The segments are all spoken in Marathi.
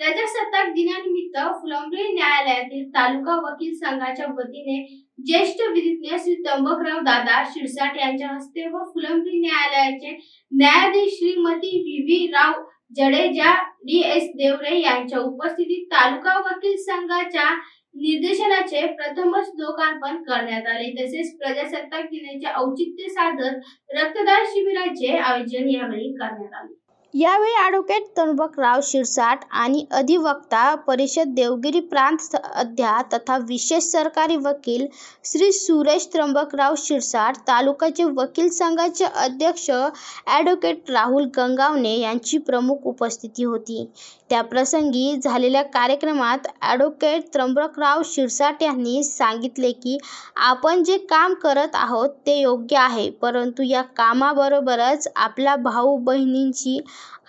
प्रजासत्ताक दिनानिमित्त फुलंब्री न्यायालयातील तालुका वकील संघाच्या वतीने ज्येष्ठ विधिज्ञ श्री त्र्यंबकराव दादा शिरसाट यांच्या हस्ते व फुलंब्री न्यायालयाचे न्यायाधीश श्रीमती व्ही राव जडेजा डी.एस. देवरे यांच्या उपस्थितीत तालुका वकील संघाच्या निर्देशनाचे प्रथमच लोकार्पण करण्यात आले। तसेच प्रजासत्ताक दिनाचे औचित्य साधत रक्तदान शिबिराचे आयोजन यावेळी करण्यात आले। यावेळी ॲडव्होकेट त्र्यंबकराव शिरसाट आणि अधिवक्ता परिषद देवगिरी प्रांत अध्यक्ष तथा विशेष सरकारी वकील श्री सुरेश त्र्यंबकराव शिरसाट, तालुकाचे वकील संघाचे अध्यक्ष ॲडव्होकेट राहुल गंगावणे यांची प्रमुख उपस्थिती होती। त्याप्रसंगी झालेल्या कार्यक्रमात ॲडव्होकेट त्र्यंबकराव शिरसाट यांनी सांगितले की आपण जे काम करत आहोत ते योग्य आहे, परंतु या कामाबरोबरच आपल्या भाऊ बहिणींची,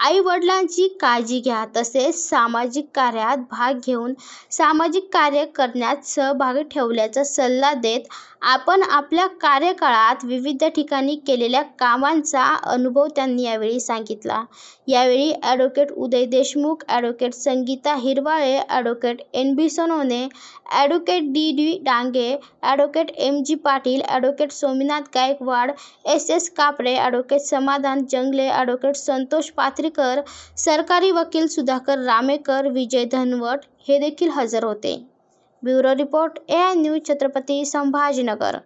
आई वडिलांची काळजी घ्या। तसेच सामाजिक कार्यात भाग घेऊन सामाजिक कार्य करण्यात सहभागी ठेवण्याचा सल्ला देत आपण आपल्या कार्यकाळात विविध ठिकाणी केलेल्या कामांचा अनुभव त्यांनी यावेळी सांगितला। यावेळी advocate Uday Deshmukh, advocate Sangeeta Hirwale, advocate N B. Sonawane, advocate D D. Dange, advocate M G. Patil, advocate Somnath Gaikwad, S S. Kapre, advocate Samadhan Jangale, advocate Santosh Pathrikar, सरकारी वकील सुधाकर रामेकर, विजय धनवट हे देखील हजर होते। Bureau report, AI news, Chhatrapati Sambhajinagar.